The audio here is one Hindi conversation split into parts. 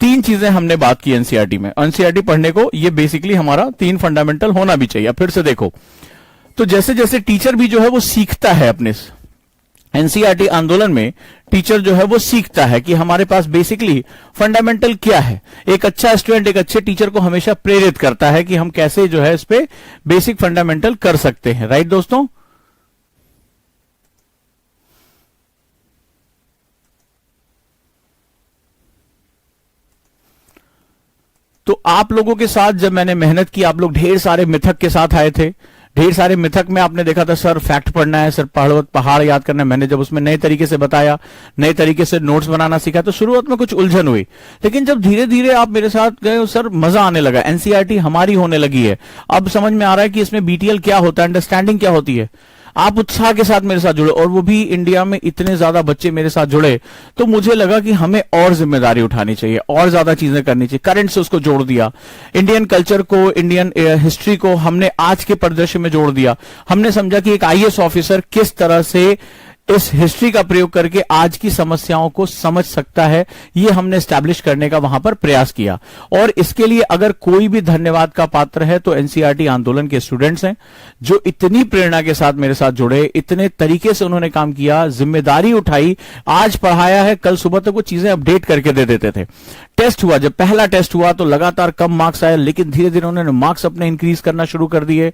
तीन चीजें हमने बात की एनसीईआरटी में। एनसीईआरटी पढ़ने को ये बेसिकली हमारा 3 फंडामेंटल होना भी चाहिए। फिर से देखो, तो जैसे जैसे टीचर भी जो है वो सीखता है अपने एनसीईआरटी आंदोलन में, टीचर जो है वो सीखता है कि हमारे पास बेसिकली फंडामेंटल क्या है। एक अच्छा स्टूडेंट एक अच्छे टीचर को हमेशा प्रेरित करता है कि हम कैसे जो है इस पे बेसिक फंडामेंटल कर सकते हैं। राइट दोस्तों? तो आप लोगों के साथ जब मैंने मेहनत की, आप लोग ढेर सारे मिथक के साथ आए थे। ढेर सारे मिथक में आपने देखा था सर फैक्ट पढ़ना है, सर पहाड़ याद करना है। मैंने जब उसमें नए तरीके से बताया, नए तरीके से नोट्स बनाना सीखा, तो शुरुआत में कुछ उलझन हुई, लेकिन जब धीरे धीरे आप मेरे साथ गए सर मजा आने लगा। एनसीईआरटी हमारी होने लगी है, अब समझ में आ रहा है कि इसमें बीटीएल क्या होता है, अंडरस्टैंडिंग क्या होती है। आप उत्साह के साथ मेरे साथ जुड़े, और वो भी इंडिया में इतने ज्यादा बच्चे मेरे साथ जुड़े, तो मुझे लगा कि हमें और जिम्मेदारी उठानी चाहिए, और ज्यादा चीजें करनी चाहिए। करंट से उसको जोड़ दिया, इंडियन कल्चर को, इंडियन हिस्ट्री को हमने आज के परिदृश्य में जोड़ दिया। हमने समझा कि एक आईएएस ऑफिसर किस तरह से इस हिस्ट्री का प्रयोग करके आज की समस्याओं को समझ सकता है, ये हमने एस्टैब्लिश करने का वहां पर प्रयास किया। और इसके लिए अगर कोई भी धन्यवाद का पात्र है तो एनसीईआरटी आंदोलन के स्टूडेंट्स हैं, जो इतनी प्रेरणा के साथ मेरे साथ जुड़े, इतने तरीके से उन्होंने काम किया, जिम्मेदारी उठाई, आज पढ़ाया है, कल सुबह तक वो चीजें अपडेट करके दे देते थे। टेस्ट हुआ, जब पहला टेस्ट हुआ तो लगातार कम मार्क्स आए, लेकिन धीरे धीरे उन्होंने मार्क्स अपने इंक्रीज करना शुरू कर दिए,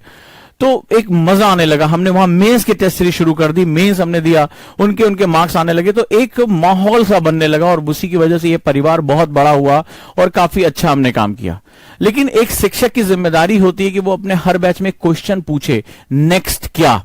तो एक मजा आने लगा। हमने वहां मेंस की टेस्ट सीरीज शुरू कर दी, मेंस हमने दिया, उनके मार्क्स आने लगे, तो एक माहौल सा बनने लगा, और उसी की वजह से ये परिवार बहुत बड़ा हुआ और काफी अच्छा हमने काम किया। लेकिन एक शिक्षक की जिम्मेदारी होती है कि वो अपने हर बैच में क्वेश्चन पूछे, नेक्स्ट क्या,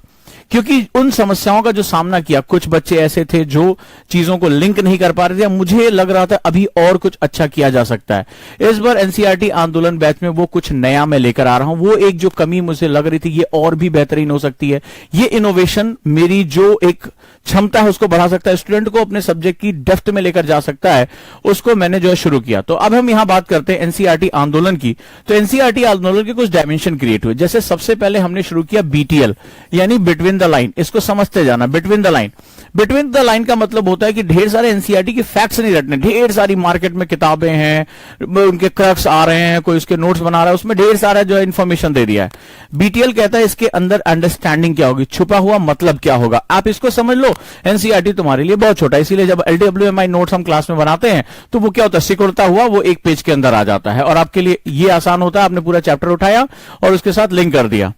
क्योंकि उन समस्याओं का जो सामना किया, कुछ बच्चे ऐसे थे जो चीजों को लिंक नहीं कर पा रहे थे। मुझे लग रहा था अभी और कुछ अच्छा किया जा सकता है। इस बार एनसीईआरटी आंदोलन बैच में वो कुछ नया मैं लेकर आ रहा हूं। वो एक जो कमी मुझे लग रही थी, ये और भी बेहतरीन हो सकती है, ये इनोवेशन मेरी जो एक क्षमता है उसको बढ़ा सकता है, स्टूडेंट को अपने सब्जेक्ट की डेप्थ में लेकर जा सकता है, उसको मैंने जो है शुरू किया। तो अब हम यहां बात करते हैं एनसीईआरटी आंदोलन की। तो एनसीईआरटी आंदोलन के कुछ डायमेंशन क्रिएट हुए। जैसे सबसे पहले हमने शुरू किया बीटीएल, यानी बिटवीन द लाइन। इसको समझते जाना, between the line. Between the line का मतलब होता है कि ढेर सारे एनसीईआरटी के फैक्ट्स नहीं रटने। ढेर सारी मार्केट में किताबें हैं, उनके क्रक्स आ रहे हैं, कोई उसके नोट्स बना रहा है, उसमें ढेर सारा जो है इंफॉर्मेशन दे दिया है। बीटीएल कहता है इसके अंदर अंडरस्टैंडिंग क्या होगी, छुपा हुआ मतलब क्या होगा, आप इसको समझ लो। एनसीईआरटी तुम्हारे लिए बहुत छोटा है, इसीलिए जब एलडब्ल्यूएमआई नोट्स हम क्लास में बनाते हैं तो वो क्या होता है, सिकुड़ता हुआ वो एक पेज के अंदर आ जाता है, और आपके लिए ये आसान होता है। आपने पूरा चैप्टर उठाया और उसके साथ लिंक कर दिया।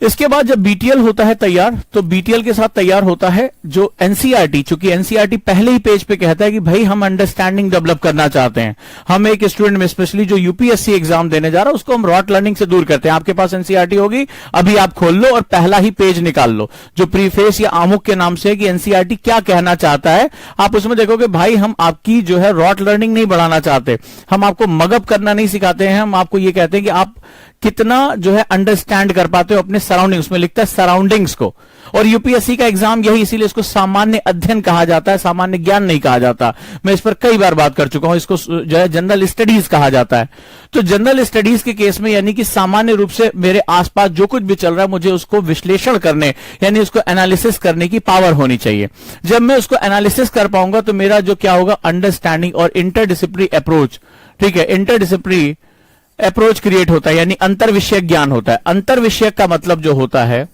इसके बाद जब बीटीएल होता है तैयार, तो बीटीएल के साथ तैयार होता है जो एनसीईआरटी, चूंकि एनसीईआरटी पहले ही पेज पे कहता है कि भाई हम अंडरस्टैंडिंग डेवलप करना चाहते हैं। हम एक स्टूडेंट में, स्पेशली जो यूपीएससी एग्जाम देने जा रहा है, उसको हम रॉट लर्निंग से दूर करते हैं। आपके पास एनसीईआरटी होगी, अभी आप खोल लो और पहला ही पेज निकाल लो, जो प्रीफेस या आमुख के नाम से है, कि एनसीईआरटी क्या कहना चाहता है। आप उसमें देखोगे भाई हम आपकी जो है रॉट लर्निंग नहीं बढ़ाना चाहते, हम आपको मगअप करना नहीं सिखाते हैं, हम आपको ये कहते हैं कि आप कितना जो है अंडरस्टैंड कर पाते हो अपने सराउंडिंग्स, उसमें लिखता है सराउंडिंग्स को। और यूपीएससी का एग्जाम यही, इसीलिए इसको सामान्य अध्ययन कहा जाता है, सामान्य ज्ञान नहीं कहा जाता। मैं इस पर कई बार बात कर चुका हूं, इसको जो है जनरल स्टडीज कहा जाता है। तो जनरल स्टडीज के केस में यानी कि सामान्य रूप से मेरे आसपास जो कुछ भी चल रहा है, मुझे उसको विश्लेषण करने यानी उसको एनालिसिस करने की पावर होनी चाहिए। जब मैं उसको एनालिसिस कर पाऊंगा तो मेरा जो क्या होगा, अंडरस्टैंडिंग और इंटरडिसिप्लिनरी अप्रोच, ठीक है, इंटरडिसिप्लिनरी अप्रोच क्रिएट होता है, यानी अंतर विषयक ज्ञान होता है। अंतर विषयक का मतलब जो होता है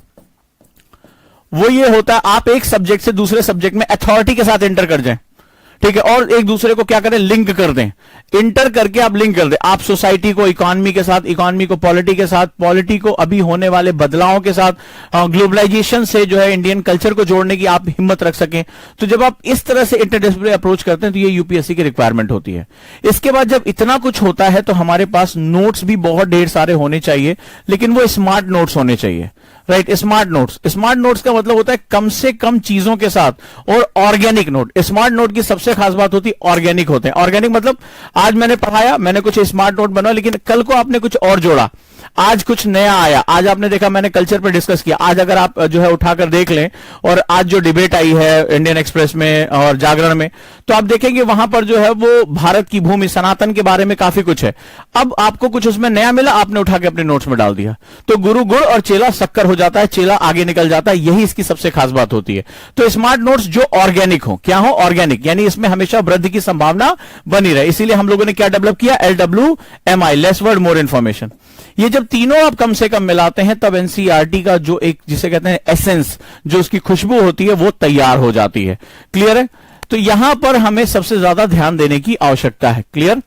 वो ये होता है, आप एक सब्जेक्ट से दूसरे सब्जेक्ट में अथॉरिटी के साथ इंटर कर जाएं, ठीक है, और एक दूसरे को क्या करें, लिंक कर दें। इंटर करके आप लिंक कर दें, आप सोसाइटी को इकोनॉमी के साथ, इकोनॉमी को पॉलिटी के साथ, पॉलिटी को अभी होने वाले बदलावों के साथ, ग्लोबलाइजेशन से जो है इंडियन कल्चर को जोड़ने की आप हिम्मत रख सकें। तो जब आप इस तरह से इंटरडिसिप्लिनरी अप्रोच करते हैं तो ये यूपीएससी की रिक्वायरमेंट होती है। इसके बाद जब इतना कुछ होता है तो हमारे पास नोट्स भी बहुत ढेर सारे होने चाहिए, लेकिन वो स्मार्ट नोट्स होने चाहिए। Right, smart notes. Smart notes का मतलब होता है कम से कम चीजों के साथ, और ऑर्गेनिक नोट। स्मार्ट नोट की सबसे खास बात होती है ऑर्गेनिक होते हैं। ऑर्गेनिक मतलब आज मैंने पढ़ाया, मैंने कुछ स्मार्ट नोट बनाया, लेकिन कल को आपने कुछ और जोड़ा, आज कुछ नया आया, आज आपने देखा मैंने कल्चर पे डिस्कस किया, आज अगर आप जो है उठाकर देख लें और आज जो डिबेट आई है इंडियन एक्सप्रेस में और जागरण में, तो आप देखेंगे वहां पर जो है वो भारत की भूमि सनातन के बारे में काफी कुछ है। अब आपको कुछ उसमें नया मिला, आपने उठा के अपने नोट्स में डाल दिया, तो गुरु गुड़ और चेला शक्कर हो जाता है, चेला आगे निकल जाता है, यही इसकी सबसे खास बात होती है। तो स्मार्ट नोट्स जो ऑर्गेनिक हो, क्या हो ऑर्गेनिक, यानी इसमें हमेशा वृद्धि की संभावना बनी रहे, इसीलिए हम लोगों ने क्या डेवलप किया, LWMI, less word more information. ये जब तीनों आप कम से कम मिलाते हैं तब एनसीईआरटी का जो एक जिसे कहते हैं एसेंस, जो उसकी खुशबू होती है वो तैयार हो जाती है। क्लियर है? तो यहां पर हमें सबसे ज्यादा ध्यान देने की आवश्यकता है। क्लियर?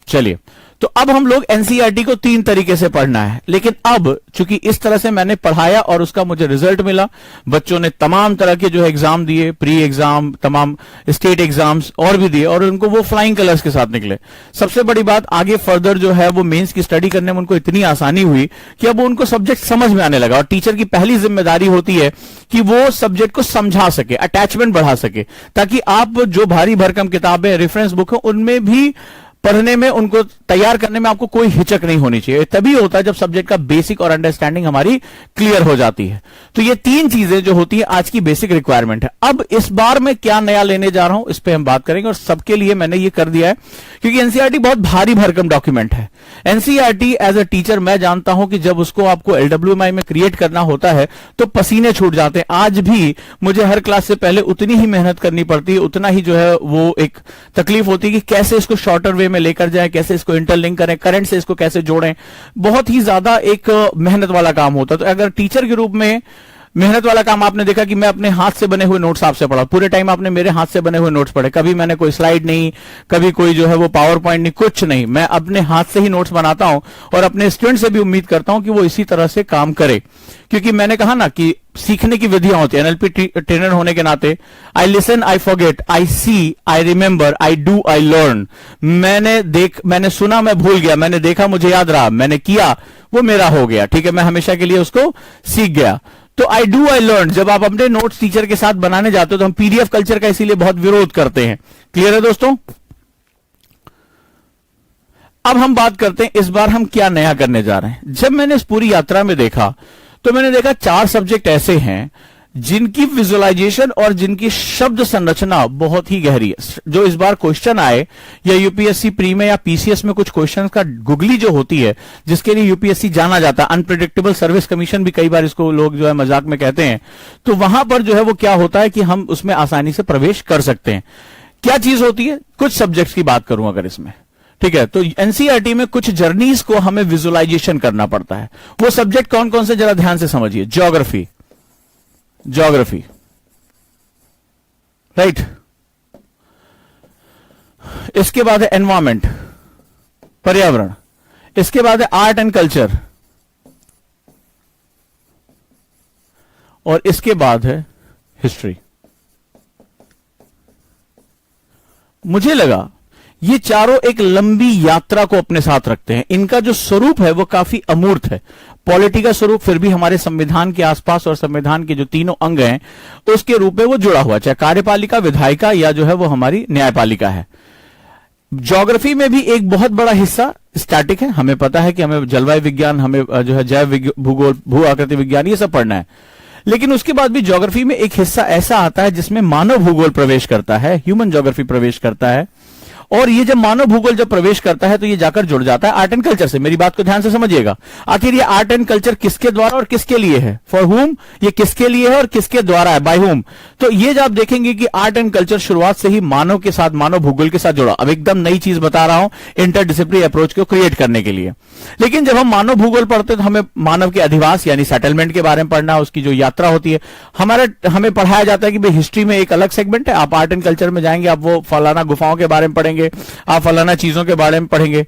चलिए, तो अब हम लोग एनसीईआरटी को 3 तरीके से पढ़ना है, लेकिन अब चूंकि इस तरह से मैंने पढ़ाया और उसका मुझे रिजल्ट मिला, बच्चों ने तमाम तरह के जो एग्जाम दिए, प्री एग्जाम, तमाम स्टेट एग्जाम्स और भी दिए, और उनको वो फ्लाइंग कलर्स के साथ निकले। सबसे बड़ी बात, आगे फर्दर जो है वो मेंस की स्टडी करने में उनको इतनी आसानी हुई कि अब उनको सब्जेक्ट समझ में आने लगा, और टीचर की पहली जिम्मेदारी होती है कि वो सब्जेक्ट को समझा सके, अटैचमेंट बढ़ा सके, ताकि आप जो भारी भरकम किताबें, रेफरेंस बुक है, उनमें भी पढ़ने में, उनको तैयार करने में आपको कोई हिचक नहीं होनी चाहिए। तभी होता है जब सब्जेक्ट का बेसिक और अंडरस्टैंडिंग हमारी क्लियर हो जाती है। तो ये 3 चीजें जो होती है आज की बेसिक रिक्वायरमेंट है। अब इस बार मैं क्या नया लेने जा रहा हूं इस पे हम बात करेंगे, और सबके लिए मैंने ये कर दिया है क्योंकि एनसीईआरटी बहुत भारी भरकम डॉक्यूमेंट है। एनसीईआरटी एज अ टीचर मैं जानता हूं कि जब उसको आपको LWMI में क्रिएट करना होता है तो पसीने छूट जाते हैं। आज भी मुझे हर क्लास से पहले उतनी ही मेहनत करनी पड़ती है, उतना ही जो है वो एक तकलीफ होती है कि कैसे इसको शॉर्टर वे में लेकर जाएं, कैसे इसको इंटरलिंक करें, करंट से इसको कैसे जोड़ें। बहुत ही ज्यादा एक मेहनत वाला काम होता है। तो अगर टीचर के रूप में मेहनत वाला काम आपने देखा कि मैं अपने हाथ से बने हुए नोट्स आपसे पढ़ा, पूरे टाइम आपने मेरे हाथ से बने हुए नोट्स पढ़े, कभी मैंने कोई स्लाइड नहीं, कभी कोई जो है वो पावर पॉइंट नहीं, कुछ नहीं, मैं अपने हाथ से ही नोट्स बनाता हूं और अपने स्टूडेंट से भी उम्मीद करता हूं कि वो इसी तरह से काम करे। क्योंकि मैंने कहा ना कि सीखने की विधियां होती है, एनएलपी ट्रेनर होने के नाते I listen, I forget, I see, I remember, I do, I learn. मैंने सुना, मैं भूल गया, मैंने देखा, मुझे याद रहा, मैंने किया, वो मेरा हो गया। ठीक है, मैं हमेशा के लिए उसको सीख गया। तो आई डू, आई लर्न, जब आप अपने नोट्स टीचर के साथ बनाने जाते हो तो हम पीडीएफ कल्चर का इसीलिए बहुत विरोध करते हैं। क्लियर है दोस्तों? अब हम बात करते हैं इस बार हम क्या नया करने जा रहे हैं। जब मैंने इस पूरी यात्रा में देखा तो मैंने देखा 4 सब्जेक्ट ऐसे हैं जिनकी विजुअलाइजेशन और जिनकी शब्द संरचना बहुत ही गहरी है। जो इस बार क्वेश्चन आए या यूपीएससी प्री में या पीसीएस में कुछ क्वेश्चन का गुगली जो होती है, जिसके लिए यूपीएससी जाना जाता है, अनप्रिडिक्टेबल सर्विस कमीशन भी कई बार इसको लोग जो है मजाक में कहते हैं, तो वहां पर जो है वो क्या होता है कि हम उसमें आसानी से प्रवेश कर सकते हैं। क्या चीज होती है? कुछ सब्जेक्ट्स की बात करूं अगर इसमें, ठीक है, तो एनसीईआरटी में कुछ जर्नीज को हमें विजुअलाइजेशन करना पड़ता है। वो सब्जेक्ट कौन कौन से जरा ध्यान से समझिए। ज्योग्राफी, राइट, इसके बाद है एनवायरमेंट, पर्यावरण, इसके बाद है आर्ट एंड कल्चर, और इसके बाद है हिस्ट्री। मुझे लगा ये चारों एक लंबी यात्रा को अपने साथ रखते हैं। इनका जो स्वरूप है वो काफी अमूर्त है। पॉलिटी का स्वरूप फिर भी हमारे संविधान के आसपास और संविधान के जो तीनों अंग हैं उसके रूप में वो जुड़ा हुआ, चाहे कार्यपालिका, विधायिका या जो है वो हमारी न्यायपालिका है। ज्योग्राफी में भी एक बहुत बड़ा हिस्सा स्टैटिक है। हमें पता है कि हमें जलवायु विज्ञान, हमें जो है जैव भूगोल, भू आकृति विज्ञान, ये सब पढ़ना है। लेकिन उसके बाद भी ज्योग्राफी में एक हिस्सा ऐसा आता है जिसमें मानव भूगोल प्रवेश करता है, ह्यूमन ज्योग्राफी प्रवेश करता है। और ये जब मानव भूगोल जब प्रवेश करता है तो ये जाकर जुड़ जाता है आर्ट एंड कल्चर से। मेरी बात को ध्यान से समझिएगा। आखिर ये आर्ट एंड कल्चर किसके द्वारा और किसके लिए है? फॉर हुम, ये किसके लिए है और किसके द्वारा है? By whom. तो ये जब आप देखेंगे कि आर्ट एंड कल्चर शुरुआत से ही मानव के साथ, मानव भूगोल के साथ जुड़ा। अब एकदम नई चीज बता रहा हूं इंटरडिसिप्लिनरी अप्रोच को क्रिएट करने के लिए। लेकिन जब हम मानव भूगोल पढ़ते हैं तो हमें मानव के अधिवास यानी सेटलमेंट के बारे में पढ़ना, उसकी जो यात्रा होती है। हमें पढ़ाया जाता है कि भाई हिस्ट्री में एक अलग सेगमेंट है, आप आर्ट एंड कल्चर में जाएंगे, आप वो फलाना गुफाओं के बारे में पढ़ेंगे, आप फलाना चीजों के बारे में पढ़ेंगे।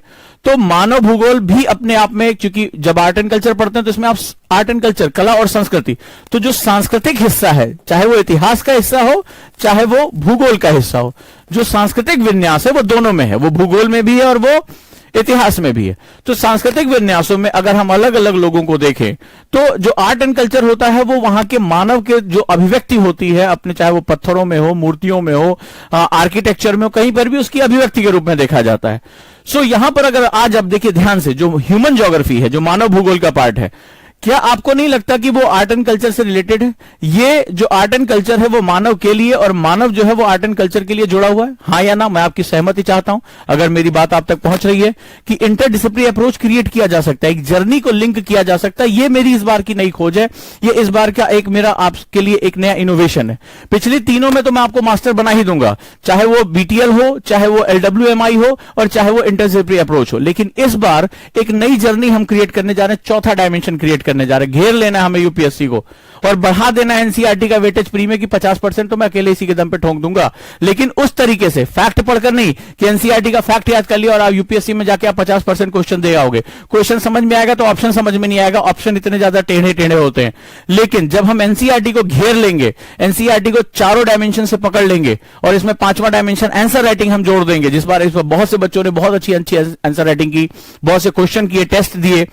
तो मानव भूगोल भी अपने आप में, क्योंकि जब आर्ट एंड कल्चर पढ़ते हैं तो इसमें आप आर्ट एंड कल्चर, कला और संस्कृति, तो जो सांस्कृतिक हिस्सा है, चाहे वो इतिहास का हिस्सा हो चाहे वो भूगोल का हिस्सा हो, जो सांस्कृतिक विन्यास है वो दोनों में है। वो भूगोल में भी है और वो इतिहास में भी है। तो सांस्कृतिक विन्यासों में अगर हम अलग अलग लोगों को देखें तो जो आर्ट एंड कल्चर होता है वो वहां के मानव के जो अभिव्यक्ति होती है अपने, चाहे वो पत्थरों में हो, मूर्तियों में हो, आर्किटेक्चर में हो, कहीं पर भी उसकी अभिव्यक्ति के रूप में देखा जाता है। सो यहां पर अगर आज आप देखिए ध्यान से, जो ह्यूमन ज्योग्राफी है, जो मानव भूगोल का पार्ट है, क्या आपको नहीं लगता कि वो आर्ट एंड कल्चर से रिलेटेड है? ये जो आर्ट एंड कल्चर है वो मानव के लिए और मानव जो है वो आर्ट एंड कल्चर के लिए जुड़ा हुआ है, हाँ या ना? मैं आपकी सहमति चाहता हूं अगर मेरी बात आप तक पहुंच रही है कि इंटरडिसिप्लिनरी अप्रोच क्रिएट किया जा सकता है, एक जर्नी को लिंक किया जा सकता है। ये मेरी इस बार की नई खोज है, ये इस बार का एक मेरा आपके लिए एक नया इनोवेशन है। पिछली तीनों में तो मैं आपको मास्टर बना ही दूंगा, चाहे वो बीटीएल हो, चाहे वो एलडब्ल्यूएमआई हो और चाहे वो इंटरडिसिप्लिनरी अप्रोच हो। लेकिन इस बार एक नई जर्नी हम क्रिएट करने जा रहे हैं, चौथा डायमेंशन क्रिएट करने जा रहे हैं। घेर लेना हमें यूपीएससी को और बढ़ा देना एनसीईआरटी का वेटेज प्रीमियम की 50% तो मैं अकेले इसी के दम पे ठोक दूंगा, लेकिन उस तरीके से फैक्ट पढ़कर नहीं कि एनसीईआरटी का फैक्ट याद कर लिया और आप यूपीएससी में जाके आप 50% क्वेश्चन दे आओगे। क्वेश्चन समझ में आएगा तो ऑप्शन समझ में नहीं आएगा, ऑप्शन इतने ज्यादा टेढ़े टेढ़े होते हैं। लेकिन जब हम एनसीईआरटी को घेर लेंगे, एनसीईआरटी को चारों डायमेंशन से पकड़ लेंगे और इसमें पांचवा डायमेंशन आंसर राइटिंग हम जोड़ देंगे, जिस बार इस पर बहुत से बच्चों ने बहुत अच्छी आंसर राइटिंग की, बहुत से क्वेश्चन किए, टेस्ट दिए,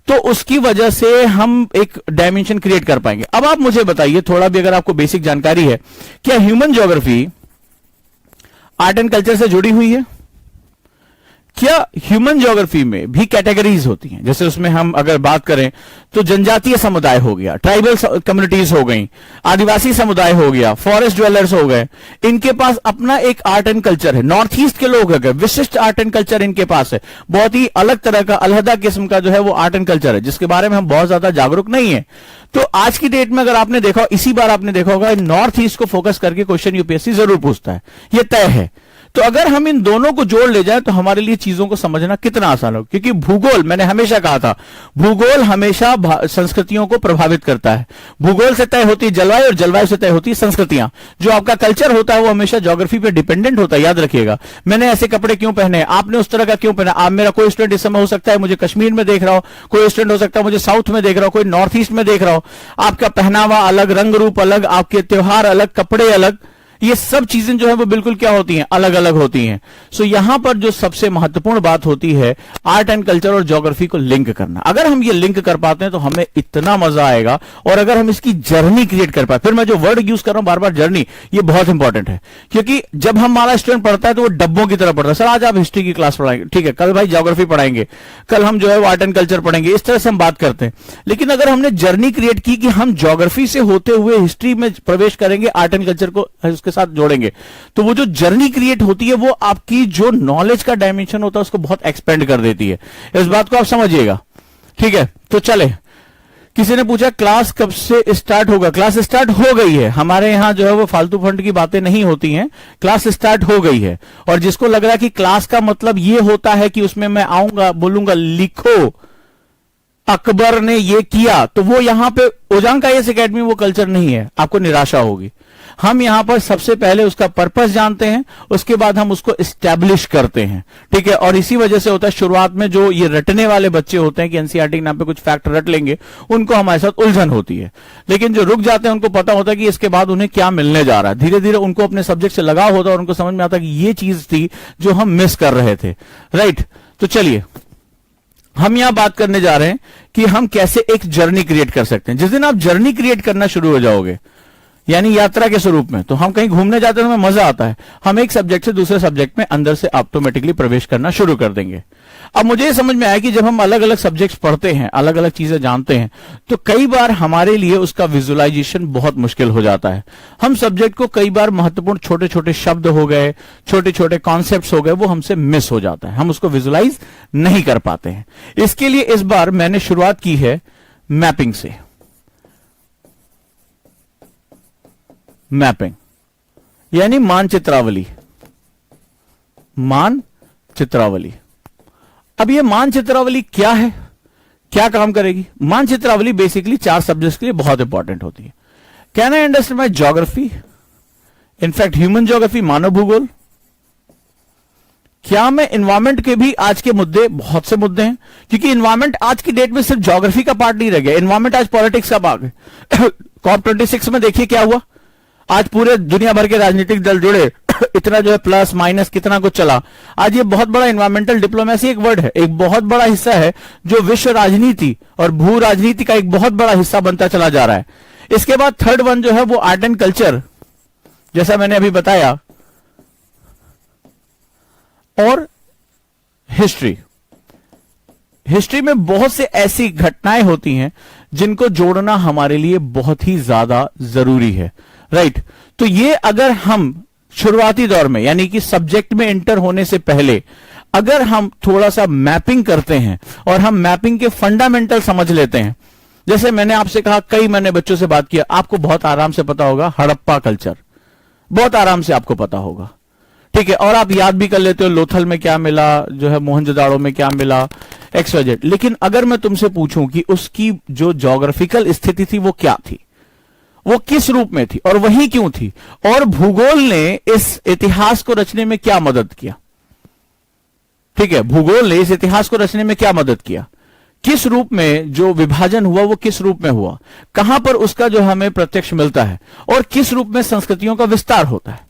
तो उसकी वजह से हम एक डायमेंशन क्रिएट कर पाएंगे। अब आप मुझे बताइए, थोड़ा भी अगर आपको बेसिक जानकारी है, क्या human geography art and culture से जुड़ी हुई है? क्या ह्यूमन ज्योग्राफी में भी कैटेगरीज होती हैं? जैसे उसमें हम अगर बात करें तो जनजातीय समुदाय हो गया, ट्राइबल कम्युनिटीज हो गई, आदिवासी समुदाय हो गया, फॉरेस्ट ड्वेलर्स हो गए, इनके पास अपना एक आर्ट एंड कल्चर है। नॉर्थ ईस्ट के लोग अगर विशिष्ट आर्ट एंड कल्चर इनके पास है, बहुत ही अलग तरह का, अलहदा किस्म का जो है वो आर्ट एंड कल्चर है, जिसके बारे में हम बहुत ज्यादा जागरूक नहीं है। तो आज की डेट में अगर आपने देखा, इसी बार आपने देखा होगा, नॉर्थ ईस्ट को फोकस करके क्वेश्चन यूपीएससी जरूर पूछता है, यह तय है। तो अगर हम इन दोनों को जोड़ ले जाए तो हमारे लिए चीजों को समझना कितना आसान हो, क्योंकि भूगोल, मैंने हमेशा कहा था, भूगोल हमेशा संस्कृतियों को प्रभावित करता है। भूगोल से तय होती है जलवायु और जलवायु से तय होती है संस्कृतियां। जो आपका कल्चर होता है वो हमेशा ज्योग्राफी पे डिपेंडेंट होता है, याद रखिएगा। मैंने ऐसे कपड़े क्यों पहने, आपने उस तरह का क्यों पहना, आप, मेरा कोई स्टूडेंट इस समय हो सकता है मुझे कश्मीर में देख रहा हो, कोई स्टूडेंट हो सकता है मुझे साउथ में देख रहा हो, कोई नॉर्थ ईस्ट में देख रहा हो, आपका पहनावा अलग, रंग रूप अलग, आपके त्योहार अलग, कपड़े अलग, ये सब चीजें जो है वो बिल्कुल क्या होती हैं, अलग अलग होती हैं। सो यहां पर जो सबसे महत्वपूर्ण बात होती है, आर्ट एंड कल्चर और ज्योग्राफी को लिंक करना। अगर हम ये लिंक कर पाते हैं तो हमें इतना मजा आएगा, और अगर हम इसकी जर्नी क्रिएट कर पाए, फिर मैं जो वर्ड यूज कर रहा हूं बार बार, जर्नी, ये बहुत इंपॉर्टेंट है। क्योंकि जब हमारा स्टूडेंट पढ़ता है तो वो डब्बों की तरह पढ़ता है। सर आज आप हिस्ट्री की क्लास पढ़ाएंगे, ठीक है, कल भाई ज्योग्राफी पढ़ाएंगे, कल हम जो है वो आर्ट एंड कल्चर पढ़ेंगे, इस तरह से हम बात करते हैं। लेकिन अगर हमने जर्नी क्रिएट की कि हम ज्योग्राफी से होते हुए हिस्ट्री में प्रवेश करेंगे, आर्ट एंड कल्चर को उसके साथ जोड़ेंगे, तो वो जो जर्नी क्रिएट होती है वो आपकी जो नॉलेज का डायमेंशन होता है उसको बहुत एक्सपेंड कर देती है। इस बात को आप समझिएगा, ठीक है। तो चले, किसी ने पूछा क्लास कब से स्टार्ट होगा? क्लास स्टार्ट हो गई है। हमारे यहां जो है वो फालतू फंड की बातें नहीं होती हैं, क्लास स्टार्ट हो गई है। और जिसको लग रहा है कि क्लास का मतलब ये होता है कि उसमें मैं आऊंगा, बोलूंगा लिखो अकबर ने ये किया, तो वो यहां पे ओजांग आईएएस एकेडमी वो कल्चर नहीं है, आपको निराशा होगी। हम यहां पर सबसे पहले उसका पर्पस जानते हैं, उसके बाद हम उसको एस्टैब्लिश करते हैं, ठीक है। और इसी वजह से होता है शुरुआत में जो ये रटने वाले बच्चे होते हैं कि एनसीईआरटी के नाम पे कुछ फैक्ट रट लेंगे, उनको हमारे साथ उलझन होती है। लेकिन जो रुक जाते हैं उनको पता होता है कि इसके बाद उन्हें क्या मिलने जा रहा है। धीरे धीरे उनको अपने सब्जेक्ट से लगाव होता है और उनको समझ में आता है कि ये चीज थी जो हम मिस कर रहे थे, राइट। तो चलिए हम यहां बात करने जा रहे हैं कि हम कैसे एक जर्नी क्रिएट कर सकते हैं। जिस दिन आप जर्नी क्रिएट करना शुरू हो जाओगे, यानी यात्रा के स्वरूप में, तो हम कहीं घूमने जाते हैं तो हमें मजा आता है, हम एक सब्जेक्ट से दूसरे सब्जेक्ट में अंदर से ऑटोमेटिकली प्रवेश करना शुरू कर देंगे। अब मुझे ये समझ में आया कि जब हम अलग अलग सब्जेक्ट्स पढ़ते हैं, अलग अलग चीजें जानते हैं, तो कई बार हमारे लिए उसका विजुअलाइजेशन बहुत मुश्किल हो जाता है। हम सब्जेक्ट को कई बार महत्वपूर्ण छोटे छोटे शब्द हो गए, छोटे छोटे कॉन्सेप्ट्स हो गए, वो हमसे मिस हो जाता है, हम उसको विजुअलाइज नहीं कर पाते हैं। इसके लिए इस बार मैंने शुरुआत की है मैपिंग से। मैपिंग यानी मानचित्रावली। मानचित्रावली, अब ये मानचित्रावली क्या है, क्या काम करेगी? मानचित्रावली बेसिकली 4 सब्जेक्ट्स के लिए बहुत इंपॉर्टेंट होती है। Can I understand my geography, in fact human geography, मानव भूगोल। क्या मैं इन्वायरमेंट के भी, आज के मुद्दे, बहुत से मुद्दे हैं, क्योंकि इन्वायरमेंट आज की डेट में सिर्फ ज्योग्राफी का पार्ट नहीं रह गया, इन्वायरमेंट आज पॉलिटिक्स का भाग है। COP26 में देखिए क्या हुआ, आज पूरे दुनिया भर के राजनीतिक दल जुड़े इतना जो है प्लस माइनस कितना कुछ चला। आज ये बहुत बड़ा इन्वायरमेंटल डिप्लोमेसी एक वर्ड है, एक बहुत बड़ा हिस्सा है जो विश्व राजनीति और भू राजनीति का एक बहुत बड़ा हिस्सा बनता चला जा रहा है। इसके बाद थर्ड वन जो है वो आर्ट एंड कल्चर, जैसा मैंने अभी बताया, और हिस्ट्री। हिस्ट्री में बहुत से ऐसी घटनाएं होती हैं जिनको जोड़ना हमारे लिए बहुत ही ज्यादा जरूरी है, राइट। तो ये अगर हम शुरुआती दौर में यानी कि सब्जेक्ट में एंटर होने से पहले अगर हम थोड़ा सा मैपिंग करते हैं और हम मैपिंग के फंडामेंटल समझ लेते हैं, जैसे मैंने आपसे कहा, कई मैंने बच्चों से बात किया, आपको बहुत आराम से पता होगा हड़प्पा कल्चर, बहुत आराम से आपको पता होगा, ठीक है। और आप याद भी कर लेते हो लोथल में क्या मिला, जो है मोहनजोदाड़ो में क्या मिला, XYZ। लेकिन अगर मैं तुमसे पूछूं कि उसकी जो ज्योग्राफिकल स्थिति थी वो क्या थी, वो किस रूप में थी और वही क्यों थी, और भूगोल ने इस इतिहास को रचने में क्या मदद किया, ठीक है। भूगोल ने इस इतिहास को रचने में क्या मदद किया, किस रूप में जो विभाजन हुआ वो किस रूप में हुआ, कहां पर उसका जो हमें प्रत्यक्ष मिलता है, और किस रूप में संस्कृतियों का विस्तार होता है।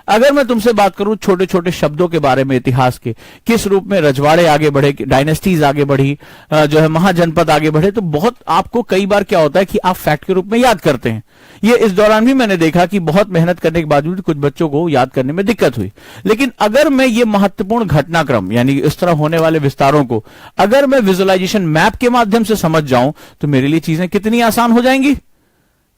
अगर मैं तुमसे बात करूं छोटे छोटे शब्दों के बारे में इतिहास के, किस रूप में रजवाड़े आगे बढ़े, डायनेस्टीज आगे बढ़ी, जो है महाजनपद आगे बढ़े, तो बहुत आपको कई बार क्या होता है कि आप फैक्ट के रूप में याद करते हैं। ये इस दौरान भी मैंने देखा कि बहुत मेहनत करने के बावजूद कुछ बच्चों को याद करने में दिक्कत हुई। लेकिन अगर मैं ये महत्वपूर्ण घटनाक्रम यानी इस तरह होने वाले विस्तारों को अगर मैं विजुअलाइजेशन मैप के माध्यम से समझ जाऊं तो मेरे लिए चीजें कितनी आसान हो जाएंगी,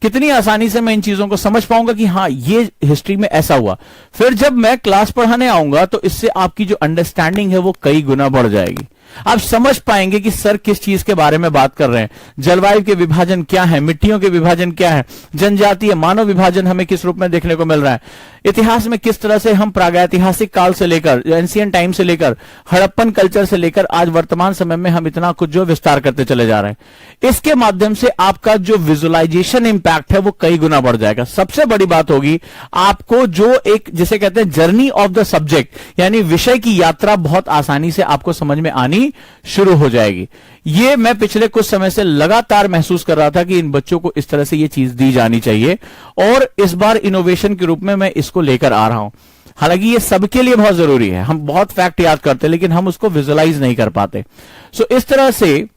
कितनी आसानी से मैं इन चीजों को समझ पाऊंगा कि हां ये हिस्ट्री में ऐसा हुआ। फिर जब मैं क्लास पढ़ाने आऊंगा तो इससे आपकी जो अंडरस्टैंडिंग है वो कई गुना बढ़ जाएगी। आप समझ पाएंगे कि सर किस चीज के बारे में बात कर रहे हैं, जलवायु के विभाजन क्या है, मिट्टियों के विभाजन क्या है, जनजातीय मानव विभाजन हमें किस रूप में देखने को मिल रहा है, इतिहास में किस तरह से हम प्रागैतिहासिक काल से लेकर एंशिएंट टाइम से लेकर हड़प्पन कल्चर से लेकर आज वर्तमान समय में हम इतना कुछ जो विस्तार करते चले जा रहे हैं। इसके माध्यम से आपका जो विजुअलाइजेशन इंपैक्ट है वो कई गुना बढ़ जाएगा। सबसे बड़ी बात होगी आपको जो एक जिसे कहते हैं जर्नी ऑफ द सब्जेक्ट यानी विषय की यात्रा बहुत आसानी से आपको समझ में आनी शुरू हो जाएगी। ये मैं पिछले कुछ समय से लगातार महसूस कर रहा था कि इन बच्चों को इस तरह से ये चीज दी जानी चाहिए, और इस बार इनोवेशन के रूप में मैं इसको लेकर आ रहा हूं। हालांकि ये सबके लिए बहुत जरूरी है, हम बहुत फैक्ट याद करते हैं लेकिन हम उसको विजुअलाइज नहीं कर पाते। सो इस तरह से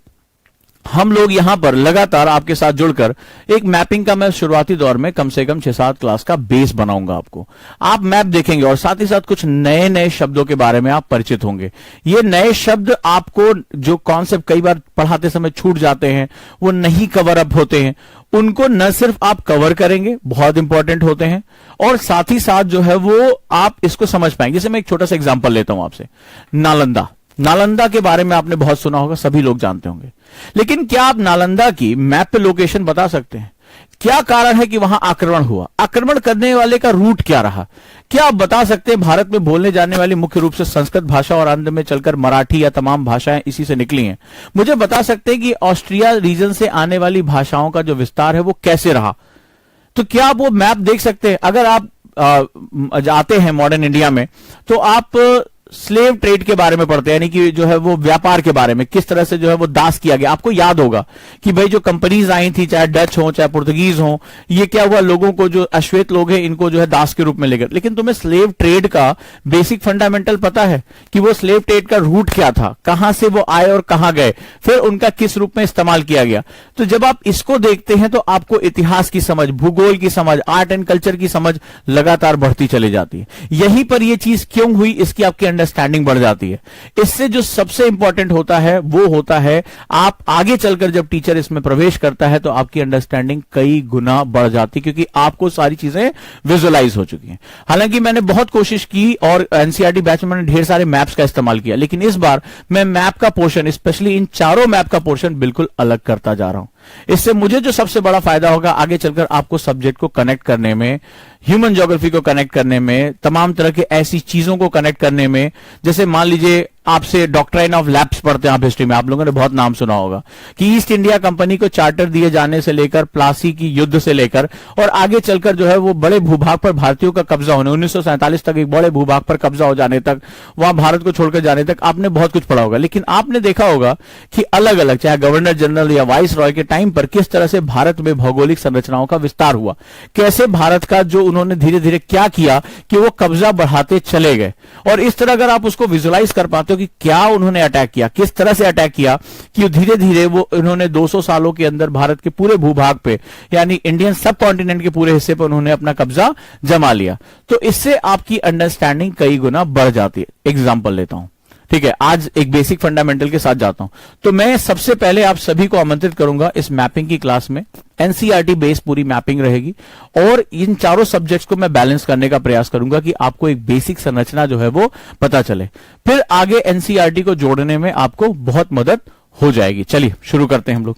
हम लोग यहां पर लगातार आपके साथ जुड़कर एक मैपिंग का मैं शुरुआती दौर में कम से कम 6-7 क्लास का बेस बनाऊंगा आपको। आप मैप देखेंगे और साथ ही साथ कुछ नए नए शब्दों के बारे में आप परिचित होंगे। ये नए शब्द आपको जो कॉन्सेप्ट कई बार पढ़ाते समय छूट जाते हैं, वो नहीं कवर अप होते हैं, उनको न सिर्फ आप कवर करेंगे, बहुत इंपॉर्टेंट होते हैं, और साथ ही साथ जो है वो आप इसको समझ पाएंगे। जैसे मैं एक छोटा सा एग्जांपल लेता हूं आपसे, नालंदा के बारे में आपने बहुत सुना होगा, सभी लोग जानते होंगे। लेकिन क्या आप नालंदा की मैप पे लोकेशन बता सकते हैं? क्या कारण है कि वहां आक्रमण हुआ, आक्रमण करने वाले का रूट क्या रहा? क्या आप बता सकते हैं भारत में बोलने जाने वाली मुख्य रूप से संस्कृत भाषा और अंत में चलकर मराठी या तमाम भाषाएं इसी से निकली हैं? मुझे बता सकते हैं कि ऑस्ट्रिया रीजन से आने वाली भाषाओं का जो विस्तार है वो कैसे रहा? तो क्या आप वो मैप देख सकते हैं? अगर आप जाते हैं मॉडर्न इंडिया में तो आप स्लेव ट्रेड के बारे में पढ़ते हैं, यानी कि जो है वो व्यापार के बारे में, किस तरह से जो है वो दास किया गया। आपको याद होगा कि भाई जो कंपनीज आई थी, चाहे डच हो चाहे पुर्तगीज हो, ये क्या हुआ, लोगों को जो अश्वेत लोग हैं इनको जो है दास के रूप में लेकर। लेकिन तुम्हें स्लेव ट्रेड का बेसिक फंडामेंटल पता है कि वो स्लेव ट्रेड का रूट क्या था, कहां से वो आए और कहां गए, फिर उनका किस रूप में इस्तेमाल किया गया। तो जब आप इसको देखते हैं तो आपको इतिहास की समझ, भूगोल की समझ, आर्ट एंड कल्चर की समझ लगातार बढ़ती चली जाती है। यहीं पर यह चीज क्यों हुई इसकी आपकी अंडरस्टैंडिंग बढ़ जाती है। इससे जो सबसे इंपॉर्टेंट होता है वो होता है आप आगे चलकर जब टीचर इसमें प्रवेश करता है तो आपकी अंडरस्टैंडिंग कई गुना बढ़ जाती है, क्योंकि आपको सारी चीजें विजुअलाइज हो चुकी हैं। हालांकि मैंने बहुत कोशिश की और एनसीईआरटी बैच में मैंने ढेर सारे मैप्स का इस्तेमाल किया, लेकिन इस बार मैं मैप का पोर्शन, स्पेशली इन चारों मैप का पोर्शन बिल्कुल अलग करता जा रहा हूं। इससे मुझे जो सबसे बड़ा फायदा होगा आगे चलकर आपको सब्जेक्ट को कनेक्ट करने में, ह्यूमन ज्योग्राफी को कनेक्ट करने में, तमाम तरह के ऐसी चीजों को कनेक्ट करने में। जैसे मान लीजिए आपसे डॉक्ट्राइन ऑफ लैप्स पढ़ते हैं आप हिस्ट्री में, आप लोगों ने बहुत नाम सुना होगा कि ईस्ट इंडिया कंपनी को चार्टर दिए जाने से लेकर प्लासी की युद्ध से लेकर और आगे चलकर जो है वो बड़े भूभाग पर भारतीयों का कब्जा होने 1947 तक एक बड़े भूभाग पर कब्जा हो जाने तक, वहां भारत को छोड़कर जाने तक आपने बहुत कुछ पढ़ा होगा। लेकिन आपने देखा होगा कि अलग अलग चाहे गवर्नर जनरल या वाइस रॉय के टाइम पर किस तरह से भारत में भौगोलिक संरचनाओं का विस्तार हुआ, कैसे भारत का जो उन्होंने धीरे धीरे क्या किया कि वो कब्जा बढ़ाते चले गए। और इस तरह अगर आप उसको विजुलाइज कर पाते हो कि क्या उन्होंने अटैक किया, किस तरह से अटैक किया कि धीरे धीरे वो उन्होंने 200 सालों के अंदर भारत के पूरे भूभाग पे यानी इंडियन सब कॉन्टिनेंट के पूरे हिस्से पर उन्होंने अपना कब्जा जमा लिया, तो इससे आपकी अंडरस्टैंडिंग कई गुना बढ़ जाती है। एग्जांपल लेता हूं, ठीक है, आज एक बेसिक फंडामेंटल के साथ जाता हूं। तो मैं सबसे पहले आप सभी को आमंत्रित करूंगा इस मैपिंग की क्लास में। एनसीईआरटी बेस्ड पूरी मैपिंग रहेगी और इन चारों सब्जेक्ट्स को मैं बैलेंस करने का प्रयास करूंगा कि आपको एक बेसिक संरचना जो है वो पता चले, फिर आगे एनसीईआरटी को जोड़ने में आपको बहुत मदद हो जाएगी। चलिए शुरू करते हैं हम लोग।